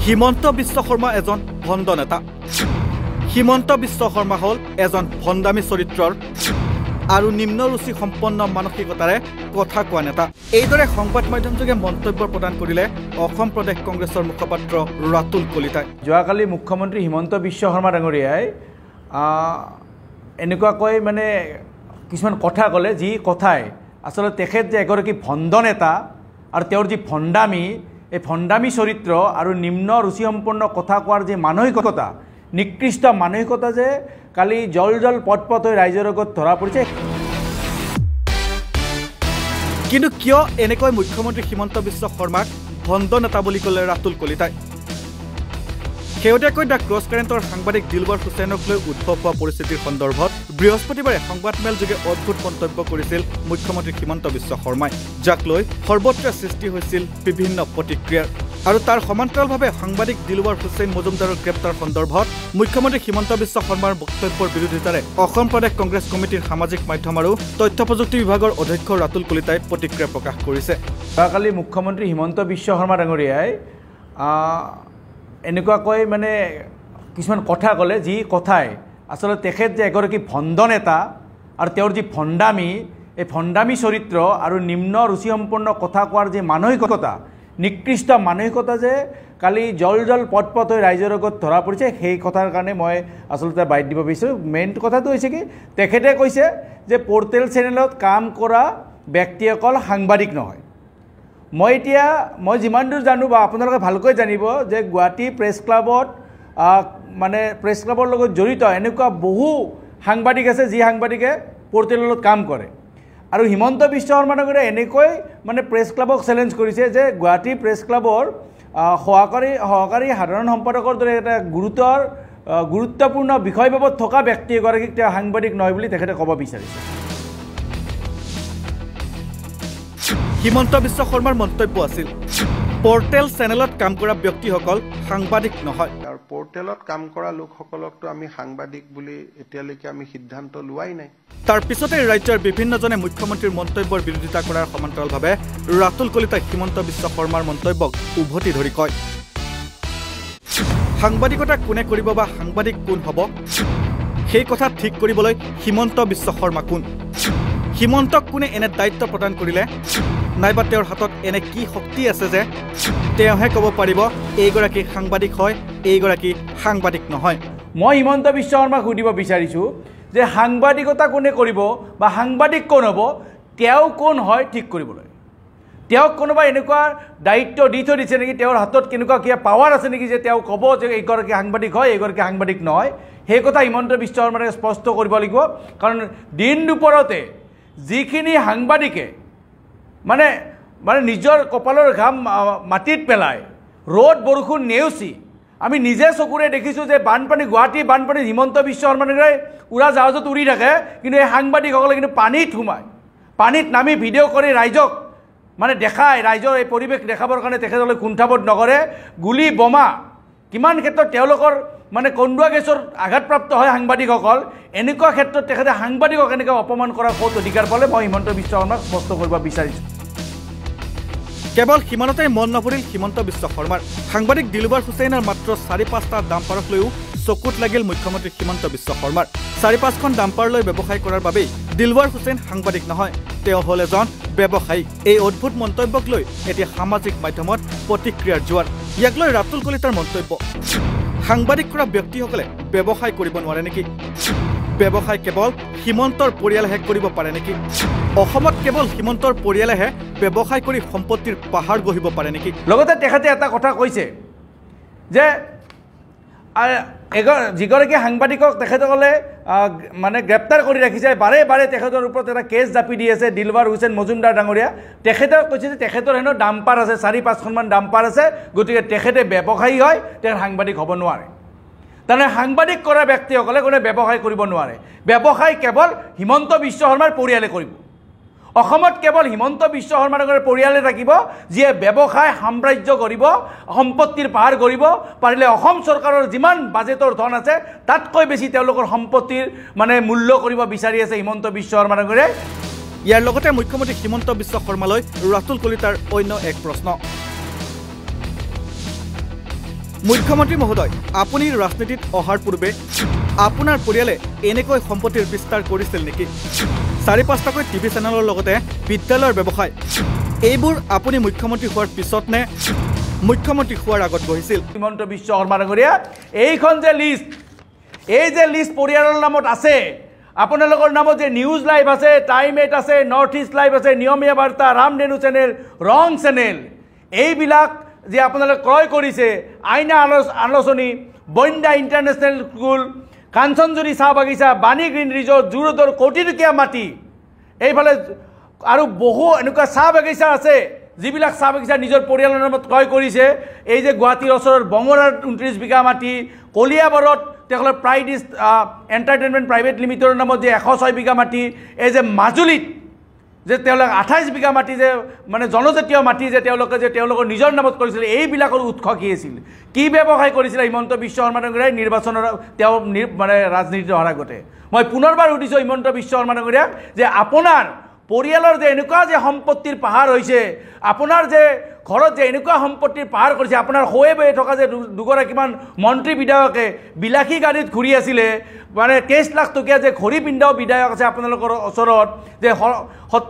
হিমন্ত বিশ্ব শৰ্মা এজন ভণ্ড নেতা। হিমন্ত বিশ্ব শৰ্মা হ'ল এজন ভণ্ডামী চৰিত্ৰৰ আৰু নিম্ন ৰুচি সম্পন্ন মানসিকতাৰে কথা কোৱা নেতা। এইদৰে সংবাদ মাধ্যমযোগে মন্তব্য প্ৰদান কৰিলে অসম প্ৰদেশ কংগ্ৰেছৰ মুখপাত্ৰ ৰাতুল কলিতাই। যোৱাকালি মুখ্যমন্ত্ৰী হিমন্ত বিশ্ব শৰ্মা ডাঙৰীয়াই এনেকুৱাকৈ মানে কিছুমান কথা ক'লে, যি কথাই আচলতে তেখেত যে এগৰাকী ভণ্ড নেতা আৰু তেওঁৰ যি ভণ্ডামী, এই ভণ্ডামী চৰিত্ৰ আৰু নিম্ন ৰুচিসম্পন্ন কথা কোৱাৰ যি মানসিকতা, নিকৃষ্ট মানসিকতা যে কালি জল জল পটপট হৈ ৰাইজৰ আগত ধৰা পৰিছে। কিন্তু কিয় এনেকৈ মুখ্যমন্ত্ৰী হিমন্ত বিশ্ব শৰ্মাক ভণ্ড নেতা বুলি ক'লে ৰাতুল কলিতাই? শেহতীয়াকৈ দ্য ক্ৰছ কাৰেণ্টৰ সাংবাদিক দিলৱাৰ হুছেইনক লৈ উদ্ভৱ হোৱা পৰিস্থিতিৰ সন্দৰ্ভত বৃহস্পতিবাৰে সংবাদমেলযোগে অদ্ভুত মন্তব্য কৰিছিল মুখ্যমন্ত্ৰী হিমন্ত বিশ্ব শৰ্মাই, যাক লৈ সৰ্বত্ৰ সৃষ্টি হৈছিল বিভিন্ন প্ৰতিক্ৰিয়াৰ। আৰু তাৰ সমান্তৰালভাৱে সাংবাদিক দিলৱাৰ হুছেইন মজুমদাৰৰ গ্ৰেপ্তাৰ সন্দৰ্ভত মুখ্যমন্ত্ৰী হিমন্ত বিশ্ব শৰ্মাৰ বক্তব্যৰ বিৰোধিতাৰে অসম প্ৰদেশ কংগ্ৰেছ কমিটিৰ সামাজিক মাধ্যম আৰু তথ্য প্ৰযুক্তি বিভাগৰ অধ্যক্ষ ৰাতুল কলিতাই প্ৰতিক্ৰিয়া প্ৰকাশ কৰিছে। যোৱাকালি মুখ্যমন্ত্ৰী হিমন্ত বিশ্ব শৰ্মা ডাঙৰীয়াই এনেকুৱাকৈ মানে কিছুমান কথা ক'লে, যি কথাই আচলতে তেখেত যে এগৰাকী ভণ্ড নেতা আৰু তেওঁৰ যি ভণ্ডামী, এই ভণ্ডামী চৰিত্ৰ আৰু নিম্ন ৰুচিসম্পন্ন কথা কোৱাৰ যি মানসিকতা, নিকৃষ্ট মানসিকতা যে কালি জল জল পটপট হৈ ৰাইজৰ আগত ধৰা পৰিছে, সেই কথাৰ কাৰণে মই আচলতে বাইট দিব বিচাৰোঁ। মেইন কথাটো হৈছে কি, তেখেতে কৈছে যে পৰ্টেল চেনেলত কাম কৰা ব্যক্তিসকল সাংবাদিক নহয়। মই যিমান দূৰ জানো বা আপোনালোকে ভালকৈ জানিব যে গুৱাহাটী প্ৰেছ ক্লাবত মানে প্ৰেছ ক্লাবৰ লগত জড়িত এনেকুৱা বহু সাংবাদিক আছে, যি সাংবাদিকে পৰ্টেলত কাম কৰে। আৰু হিমন্ত বিশ্ব শৰ্মা ডাঙৰীয়াই এনেকৈ মানে প্ৰেছ ক্লাবক চেলেঞ্জ কৰিছে যে গুৱাহাটী প্ৰেছ ক্লাবৰ সহকাৰী সাধাৰণ সম্পাদকৰ দৰে এটা গুৰুত্বপূৰ্ণ বিষয়বাবদ থকা ব্যক্তি এগৰাকীক তেওঁ সাংবাদিক নহয় বুলি তেখেতে ক'ব বিচাৰিছে। হিমন্ত বিশ্ব শৰ্মাৰ মন্তব্য আছিল, পৰ্টেল চেনেলত কাম কৰা ব্যক্তিসকল সাংবাদিক নহয়। আৰু পৰ্টেলত কাম কৰা লোকসকলকতো আমি সাংবাদিক বুলি এতিয়ালৈকে আমি সিদ্ধান্ত লোৱাই নাই। তাৰ পিছতে ৰাজ্যৰ বিভিন্নজনে মুখ্যমন্ত্ৰীৰ মন্তব্যৰ বিৰোধিতা কৰাৰ সমান্তৰালভাৱে ৰাতুল কলিতাই হিমন্ত বিশ্ব শৰ্মাৰ মন্তব্যক উভতি ধৰি কয়, সাংবাদিকতা কোনে কৰিব বা সাংবাদিক কোন হ'ব, সেই কথা ঠিক কৰিবলৈ হিমন্ত বিশ্ব শৰ্মা কোন? হিমন্তক কোনে এনে দায়িত্ব প্ৰদান কৰিলে, নাইবা তেওঁৰ হাতত এনে কি শক্তি আছে যে তেওঁহে ক'ব পাৰিব এইগৰাকী সাংবাদিক হয়, এইগৰাকী সাংবাদিক নহয়? মই হিমন্ত বিশ্ব শৰ্মাক সুধিব বিচাৰিছোঁ যে সাংবাদিকতা কোনে কৰিব বা সাংবাদিক কোন হ'ব, তেওঁ কোন হয় ঠিক কৰিবলৈ? তেওঁক কোনোবা এনেকুৱা দায়িত্ব দি থৈ দিছে নেকি? তেওঁৰ হাতত কেনেকুৱা কিবা পাৱাৰ আছে নেকি যে তেওঁ ক'ব যে এইগৰাকী সাংবাদিক হয়, এইগৰাকী সাংবাদিক নহয়? সেই কথা হিমন্ত বিশ্ব শৰ্মাই স্পষ্ট কৰিব লাগিব। কাৰণ দিন দুপৰতে যিখিনি সাংবাদিকে মানে নিজৰ কপালৰ ঘাম মাটিত পেলাই ৰ'দ বৰষুণ নেওচি আমি নিজে চকুৰে দেখিছোঁ যে গুৱাহাটী বানপানী হিমন্ত বিশ্ব শৰ্মাই উৰা জাহাজত উৰি থাকে, কিন্তু এই সাংবাদিকসকলে কিন্তু পানীত নামি ভিডিঅ' কৰি ৰাইজক মানে দেখায়, ৰাইজৰ এই পৰিৱেশ দেখাবৰ কাৰণে তেখেতসকলে কুণ্ঠাবোধ নকৰে। গুলী বোমা কিমান ক্ষেত্ৰত তেওঁলোকৰ মানে কন্দুৱা গেছৰ আঘাতপ্ৰাপ্ত হয় সাংবাদিকসকল। এনেকুৱা ক্ষেত্ৰত তেখেতে সাংবাদিকক এনেকৈ অপমান কৰাৰ ক'ত অধিকাৰ পালে, মই হিমন্ত বিশ্ব শৰ্মাক স্পষ্ট কৰিব বিচাৰিছোঁ। কেৱল সিমানতে মন নভৰিল হিমন্ত বিশ্ব শৰ্মাৰ। সাংবাদিক দিলৱাৰ হুছেইনৰ মাত্ৰ ৪-৫টা ডাম্পাৰক লৈও চকুত লাগিল মুখ্যমন্ত্ৰী হিমন্ত বিশ্ব শৰ্মাৰ। ৪-৫খন ডাম্পাৰ লৈ ব্যৱসায় কৰাৰ বাবেই দিলৱাৰ হুছেইন সাংবাদিক নহয়, তেওঁ হ'ল এজন ব্যৱসায়ী। এই অদ্ভুত মন্তব্যক লৈ এতিয়া সামাজিক মাধ্যমত প্ৰতিক্ৰিয়াৰ জোৱাৰ। ইয়াক লৈ ৰাতুল কলিতাৰ মন্তব্য, সাংবাদিক কৰা ব্যক্তিসকলে ব্যৱসায় কৰিব নোৱাৰে নেকি? ব্যৱসায় কেৱল হিমন্তৰ পৰিয়ালেহে কৰিব পাৰে নেকি? অসমত কেৱল হিমন্তৰ পৰিয়ালেহে ব্যৱসায় কৰি সম্পত্তিৰ পাহাৰ গঢ়িব পাৰে নেকি? লগতে তেখেতে এটা কথা কৈছে যে যিগৰাকী সাংবাদিকক তেখেতসকলে মানে গ্ৰেপ্তাৰ কৰি ৰাখিছে, বাৰে বাৰে তেখেতৰ ওপৰত এটা কেছ জাপি দি আছে দিলৱাৰ হুছেইন মজুমদাৰ ডাঙৰীয়া। তেখেতে কৈছে যে তেখেতৰ হেনো ডাম্পাৰ আছে, ৪-৫খনমান ডাম্পাৰ আছে, গতিকে তেখেতে ব্যৱসায়ী হয়, তেওঁ সাংবাদিক হ'ব নোৱাৰে। তাৰমানে সাংবাদিক কৰা ব্যক্তিসকলে কোনে ব্যৱসায় কৰিব নোৱাৰে। ব্যৱসায় কেৱল হিমন্ত বিশ্ব শৰ্মাৰ পৰিয়ালে কৰিব। অসমত কেৱল হিমন্ত বিশ্ব শৰ্মাৰ পৰিয়ালে থাকিব, যিয়ে ব্যৱসায় সাম্ৰাজ্য গঢ়িব, সম্পত্তিৰ পাহাৰ গঢ়িব, পাৰিলে অসম চৰকাৰৰ যিমান বাজেটৰ ধন আছে তাতকৈ বেছি তেওঁলোকৰ সম্পত্তিৰ মানে মূল্য কৰিব বিচাৰি আছে হিমন্ত বিশ্ব শৰ্মাৰ। ইয়াৰ লগতে মুখ্যমন্ত্ৰী হিমন্ত বিশ্ব শৰ্মালৈ ৰাতুল কলিতাৰ অন্য এক প্ৰশ্ন, মুখ্যমন্ত্ৰী মহোদয়, আপুনি ৰাজনীতিত অহাৰ পূৰ্বে আপোনাৰ পৰিয়ালে এনেকৈ সম্পত্তিৰ বিস্তাৰ কৰিছিল নেকি? 4-5টাকৈ টিভি চেনেলৰ লগতে বিদ্যালয়ৰ ব্যৱসায় এইবোৰ আপুনি মুখ্যমন্ত্ৰী হোৱাৰ পিছত নে মুখ্যমন্ত্ৰী হোৱাৰ আগত বহিছিল? হিমন্ত বিশ্ব শৰ্মা ডাঙৰীয়া, এইখন যে লিষ্ট, এই যে লিষ্ট পৰিয়ালৰ নামত আছে, আপোনালোকৰ নামত যে নিউজ লাইভ আছে, টাইম 8 আছে, নৰ্থ ইষ্ট লাইভ আছে, নিয়মীয়া বাৰ্তা, ৰামধেনু চেনেল, ৰং চেনেল, এইবিলাক যে আপোনালোকে ক্ৰয় কৰিছে, আইনা আলোচনী, বন্দা ইণ্টাৰনেশ্যনেল স্কুল, কাঞ্চনজুৰি চাহ বাগিচা, বাণী গ্ৰীণ ৰিজৰ্ট, জুৰোডৰ কোটি টকীয়া মাটি, এইফালে আৰু বহু এনেকুৱা চাহ বাগিচা আছে যিবিলাক চাহ বাগিচা নিজৰ পৰিয়ালৰ নামত ক্ৰয় কৰিছে। এই যে গুৱাহাটীৰ ওচৰৰ বঙৰাৰ 29 বিঘা মাটি, কলিয়াবৰত তেওঁলোকৰ প্ৰাইডিছ এণ্টাৰটেইনমেণ্ট প্ৰাইভেট লিমিটেডৰ নামত যে 106 বিঘা মাটি, এই যে মাজুলীত যে তেওঁলোকে 28 বিঘা মাটি যে মানে জনজাতীয় মাটি যে তেওঁলোকৰ নিজৰ নামত কৰিছিল, এইবিলাকৰ উৎস কি আছিল? কি ব্যৱসায় কৰিছিলে হিমন্ত বিশ্ব শৰ্মা ডাঙৰীয়াই নিৰ্বাচনৰ তেওঁ মানে ৰাজনীতিত অহাৰ আগতে? মই পুনৰবাৰ সুধিছোঁ হিমন্ত বিশ্ব শৰ্মা ডাঙৰীয়াক যে আপোনাৰ পৰিয়ালৰ যে এনেকুৱা যে সম্পত্তিৰ পাহাৰ হৈছে, আপোনাৰ যে ঘৰত যে এনেকুৱা সম্পত্তিৰ পাহাৰ কৰিছে, আপোনাৰ হৈ বৈ থকা যে দুগৰাকীমান মন্ত্ৰী বিধায়কে বিলাসী গাড়ীত ঘূৰি আছিলে, মানে 23 লাখ টকীয়া যে ঘড়ী পিন্ধাও বিধায়ক আছে আপোনালোকৰ ওচৰত, যে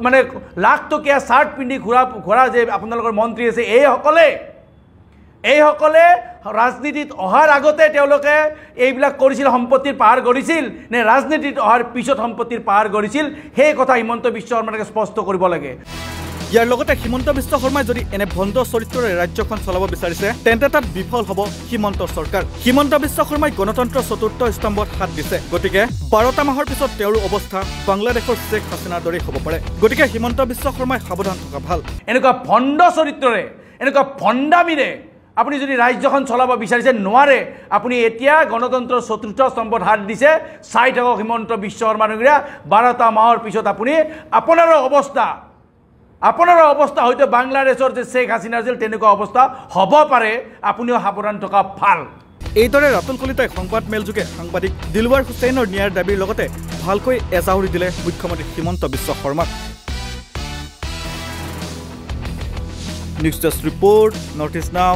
মানে লাখ টকীয়া চাৰ্ট পিন্ধি ঘূৰা যে আপোনালোকৰ মন্ত্ৰী আছে, এইসকলে ৰাজনীতিত অহাৰ আগতে তেওঁলোকে এইবিলাক কৰিছিল, সম্পত্তিৰ পাহাৰ গঢ়িছিল নে ৰাজনীতিত অহাৰ পিছত সম্পত্তিৰ পাহাৰ গঢ়িছিল? সেই কথা হিমন্ত বিশ্ব শৰ্মাকে স্পষ্ট কৰিব লাগে। ইয়াৰ লগতে হিমন্ত বিশ্ব শৰ্মাই যদি এনে ভণ্ড চৰিত্ৰৰে ৰাজ্যখন চলাব বিচাৰিছে তেন্তে তাত বিফল হ'ব হিমন্ত চৰকাৰ। হিমন্ত বিশ্ব শৰ্মাই গণতন্ত্ৰৰ চতুৰ্থ স্তম্ভত হাত দিছে, গতিকে 12টা মাহৰ পিছত তেওঁৰ অৱস্থা বাংলাদেশৰ শ্বেখ হাছিনাৰ দৰেই হ'ব পাৰে। গতিকে হিমন্ত বিশ্ব শৰ্মাই সাৱধান থকা ভাল। এনেকুৱা ভণ্ড চৰিত্ৰৰে, এনেকুৱা ভণ্ডামিৰে আপুনি যদি ৰাজ্যখন চলাব বিচাৰিছে, নোৱাৰে। আপুনি এতিয়া গণতন্ত্ৰৰ চতুৰ্থ স্তম্ভত হাত দিছে, চাই থাকক হিমন্ত বিশ্ব শৰ্মা ডাঙৰীয়া। 12টা মাহৰ পিছত আপোনাৰো অৱস্থা হয়তো বাংলাদেশৰ যে শ্বেখ হাছিনা আছিল তেনেকুৱা অৱস্থা হ'ব পাৰে। আপুনিও সাৱধান থকা ভাল। এইদৰে ৰাতুল কলিতাই সংবাদ মেলযোগে সাংবাদিক দিলৱাৰ হুছেইনৰ ন্যায়ৰ দাবীৰ লগতে ভালকৈ এজাউৰি দিলে মুখ্যমন্ত্ৰী হিমন্ত বিশ্ব শৰ্মাক। News desk report, north east নাও।